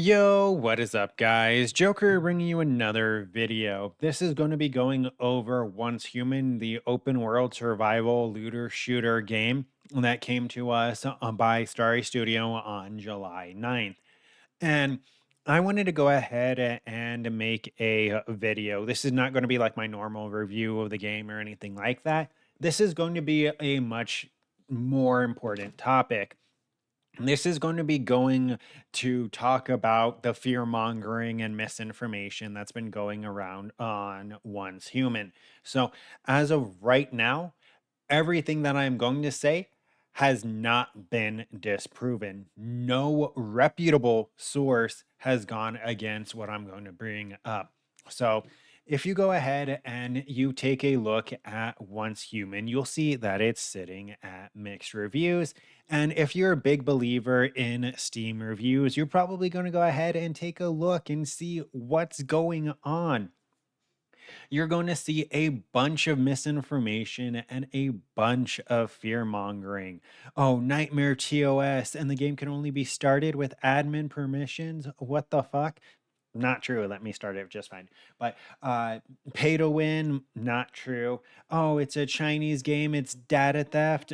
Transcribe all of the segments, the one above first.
Yo, what is up, guys? Joker bringing you another video. This is going to be going over Once Human, the open world survival looter shooter game that came to us by Starry Studio on July 9th. And I wanted to go ahead and make a video. This is not going to be like my normal review of the game or anything like that. This is going to be a much more important topic. This is going to be going to talk about the fear mongering and misinformation that's been going around on Once Human. So, as of right now, everything that I'm going to say has not been disproven. No reputable source has gone against what I'm going to bring up. So, if you go ahead and you take a look at Once Human, you'll see that it's sitting at mixed reviews. And if you're a big believer in Steam reviews, you're probably going to go ahead and take a look and see what's going on. You're going to see a bunch of misinformation and a bunch of fear mongering. Oh, Nightmare TOS, and the game can only be started with admin permissions. What the fuck? Not true. Let me start it just fine. But pay to win, not true. Oh, it's a Chinese game. It's data theft.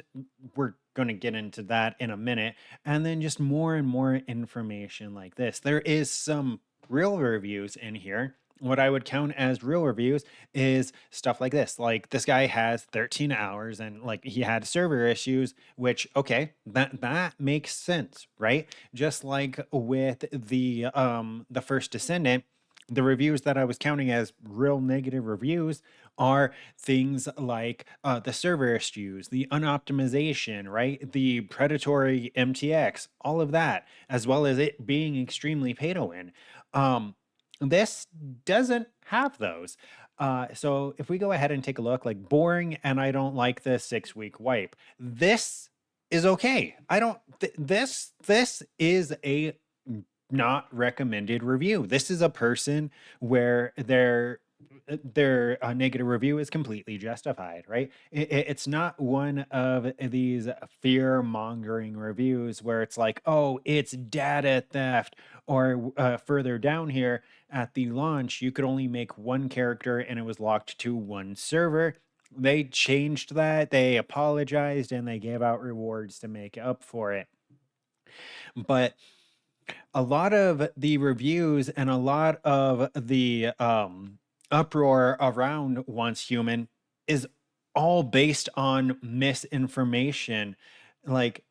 We're going to get into that in a minute. And then just more and more information like this. There is some real reviews in here. What I would count as real reviews is stuff like this. Like this guy has 13 hours and like he had server issues, which okay, that makes sense, right? Just like with the first descendant, the reviews that I was counting as real negative reviews are things like the server issues, the unoptimization, right? The predatory MTX, all of that, as well as it being extremely pay to win. This doesn't have those. So if we go ahead and take a look, like boring, and I don't like the 6 week wipe. This is okay. I don't. This is a not recommended review. This is a person where their negative review is completely justified, right? It's not one of these fear mongering reviews where it's like, oh, it's data theft, or further down here at the launch, you could only make one character and it was locked to one server. They changed that, they apologized, and they gave out rewards to make up for it. But a lot of the reviews and a lot of the uproar around Once Human is all based on misinformation. Like,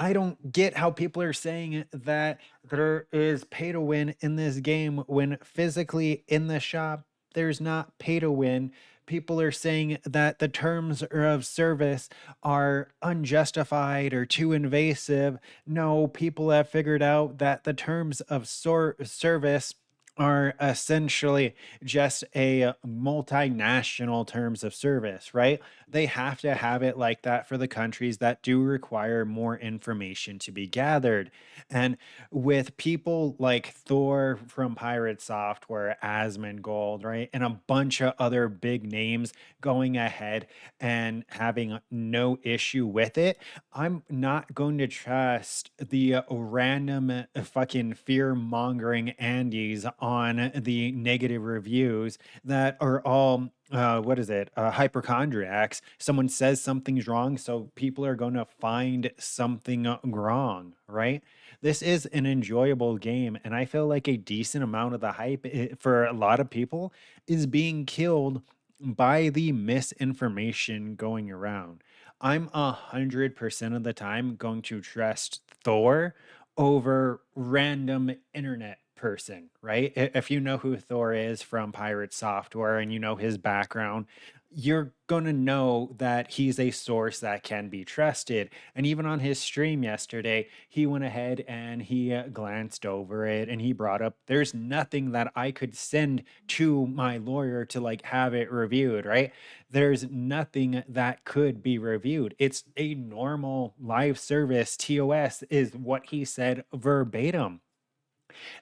I don't get how people are saying that there is pay to win in this game when physically in the shop there's not pay to win. People are saying that the terms of service are unjustified or too invasive. No, people have figured out that the terms of service are essentially just a multinational terms of service, right? They have to have it like that for the countries that do require more information to be gathered. And with people like Thor from Pirate Software, Asmongold, right, and a bunch of other big names going ahead and having no issue with it, I'm not going to trust the random fucking fear mongering Andes on the negative reviews that are all what is it? Hypochondriacs. Someone says something's wrong, so people are going to find something wrong, right? This is an enjoyable game, and I feel like a decent amount of the hype for a lot of people is being killed by the misinformation going around. I'm 100% of the time going to trust Thor over random internet person, right? If you know who Thor is from Pirate Software and you know his background, you're going to know that he's a source that can be trusted. And even on his stream yesterday, he went ahead and he glanced over it and he brought up there's nothing that I could send to my lawyer to like have it reviewed, right? There's nothing that could be reviewed. It's a normal live service. TOS is what he said verbatim.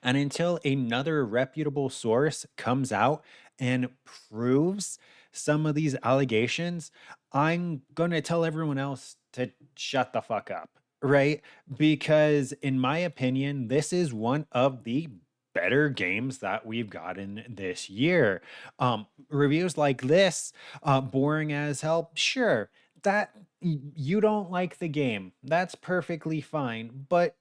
And until another reputable source comes out and proves some of these allegations, I'm going to tell everyone else to shut the fuck up. right? Because in my opinion, this is one of the better games that we've gotten this year. Reviews like this, boring as hell, sure, that you don't like the game. That's perfectly fine, but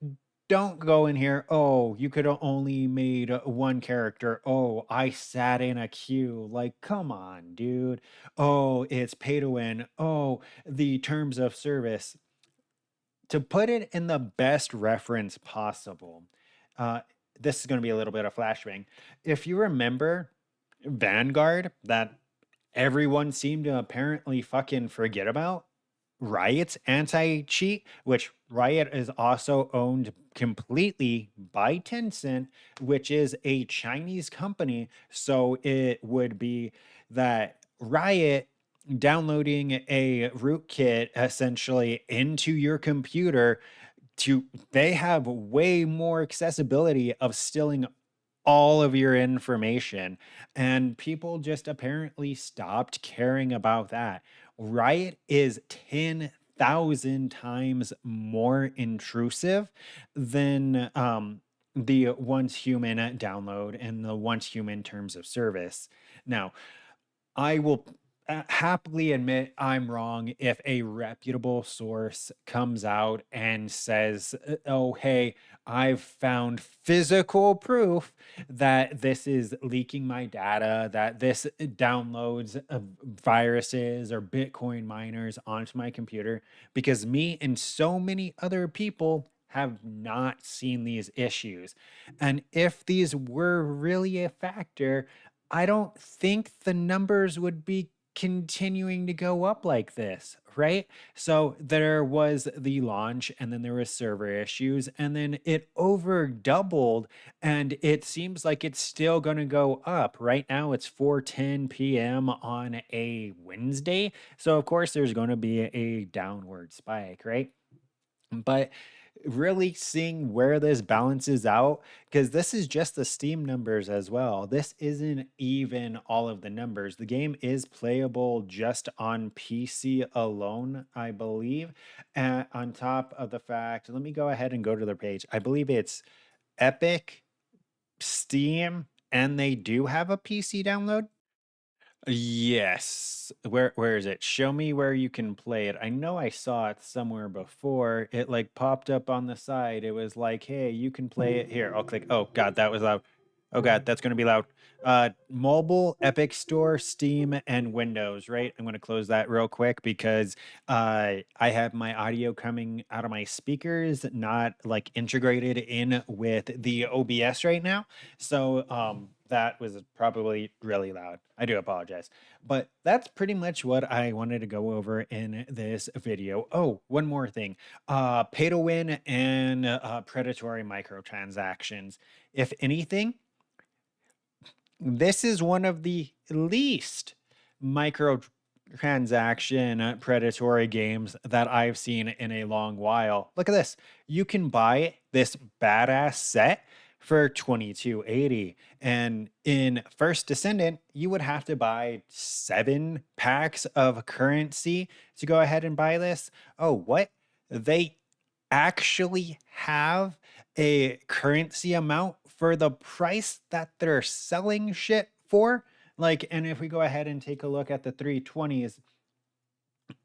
don't go in here, oh, you could only made one character. Oh, I sat in a queue. Like, come on, dude. Oh, it's pay to win. Oh, the terms of service to put it in the best reference possible, uh, this is going to be a little bit of flashbang. If you remember Vanguard, that everyone seemed to apparently fucking forget about, Riot's anti cheat, which Riot is also owned completely by Tencent, which is a Chinese company. So it would be that Riot downloading a rootkit essentially into your computer to they have way more accessibility of stealing all of your information, and people just apparently stopped caring about that. Riot is 10,000 times more intrusive than the once human download and the once human terms of service. Now, I will happily admit I'm wrong if a reputable source comes out and says, oh, hey, I've found physical proof that this is leaking my data, that this downloads viruses or Bitcoin miners onto my computer, because me and so many other people have not seen these issues. And if these were really a factor, I don't think the numbers would be continuing to go up like this, right? So there was the launch and then there was server issues and then it over doubled and it seems like it's still going to go up. Right now it's 4:10 p.m. on a Wednesday. So of course there's going to be a downward spike, right? But really seeing where this balances out, because this is just the Steam numbers as well. This isn't even all of the numbers. The game is playable just on PC alone, I believe. And on top of the fact, let me go ahead and go to their page. I believe it's Epic, Steam, and they do have a PC download. Yes. Where is it? Show me where you can play it. I know I saw it somewhere before. It like popped up on the side. It was like, "Hey, you can play it here." I'll click. Oh God, that was loud. Oh God, that's going to be loud. Mobile, Epic Store, Steam, and Windows, right? I'm going to close that real quick because I have my audio coming out of my speakers, not like integrated in with the OBS right now. So that was probably really loud. I do apologize. But that's pretty much what I wanted to go over in this video. Oh, one more thing. Pay to win and predatory microtransactions. If anything, this is one of the least microtransaction predatory games that I've seen in a long while. Look at this. You can buy this badass set for 2280, and in First Descendant you would have to buy 7 packs of currency to go ahead and buy this. Oh, what? They actually have a currency amount for the price that they're selling shit for. Like, and if we go ahead and take a look at the 320s,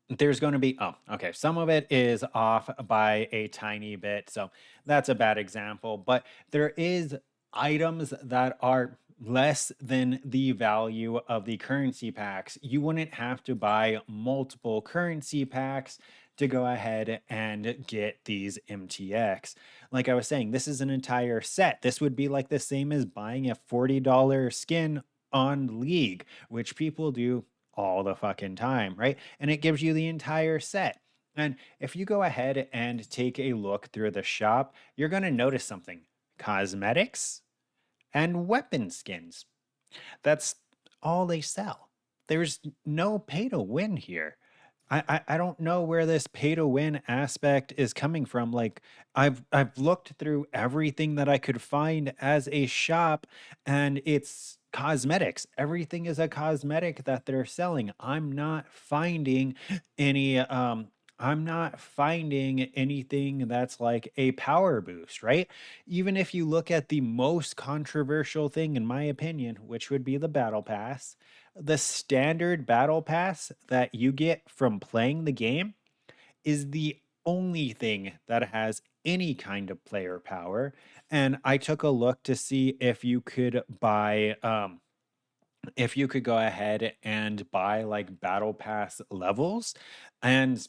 there's going to be, oh, okay, some of it is off by a tiny bit. So that's a bad example. But there is items that are less than the value of the currency packs. You wouldn't have to buy multiple currency packs to go ahead and get these MTX. Like I was saying, this is an entire set. This would be like the same as buying a $40 skin on League, which people do all the fucking time, right? And it gives you the entire set. And if you go ahead and take a look through the shop, you're going to notice something: cosmetics and weapon skins. That's all they sell. There's no pay to win here. I don't know where this pay to win aspect is coming from. Like I've looked through everything that I could find as a shop, and it's cosmetics. Everything is a cosmetic that they're selling. I'm not finding any I'm not finding anything that's like a power boost, right? Even if you look at the most controversial thing, in my opinion, which would be the battle pass, the standard battle pass that you get from playing the game is the only thing that has any kind of player power. And I took a look to see if you could buy if you could go ahead and buy like battle pass levels, and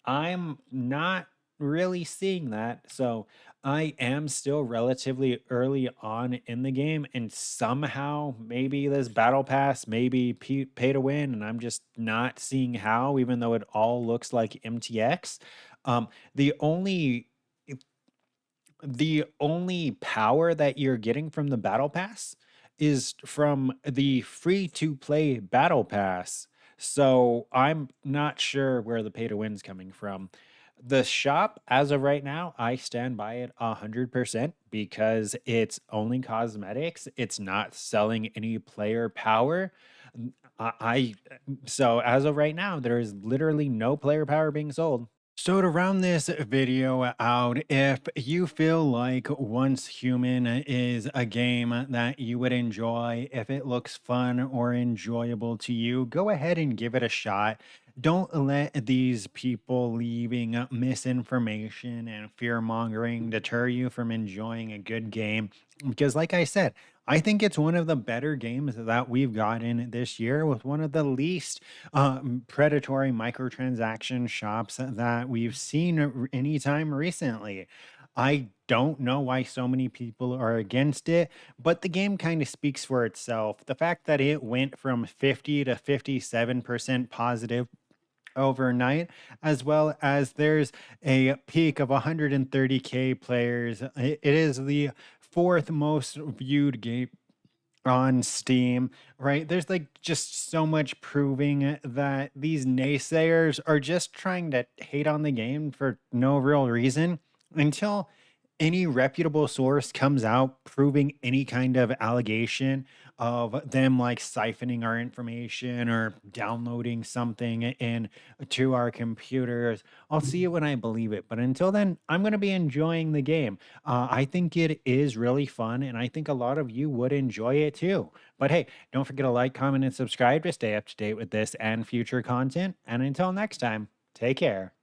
I'm not really seeing that. So I am still relatively early on in the game, and somehow maybe this battle pass maybe pay to win, and I'm just not seeing how, even though it all looks like MTX. Um, the only the only power that you're getting from the battle pass is from the free to play battle pass. So I'm not sure where the pay to win's coming from. The shop, as of right now, I stand by it 100% because it's only cosmetics. It's not selling any player power. I so as of right now, there is literally no player power being sold. So to round this video out, if you feel like Once Human is a game that you would enjoy, if it looks fun or enjoyable to you, go ahead and give it a shot. Don't let these people leaving misinformation and fear mongering deter you from enjoying a good game. Because, like I said, I think it's one of the better games that we've gotten this year with one of the least predatory microtransaction shops that we've seen anytime recently. I don't know why so many people are against it, but the game kind of speaks for itself. The fact that it went from 50 to 57% positive overnight, as well as there's a peak of 130K players. It is the fourth most viewed game on Steam, right? There's like just so much proving that these naysayers are just trying to hate on the game for no real reason until any reputable source comes out proving any kind of allegation of them like siphoning our information or downloading something in to our computers. I'll see it when I believe it. But until then, I'm going to be enjoying the game. I think it is really fun, and I think a lot of you would enjoy it too. But hey, don't forget to like, comment, and subscribe to stay up to date with this and future content. And until next time, take care.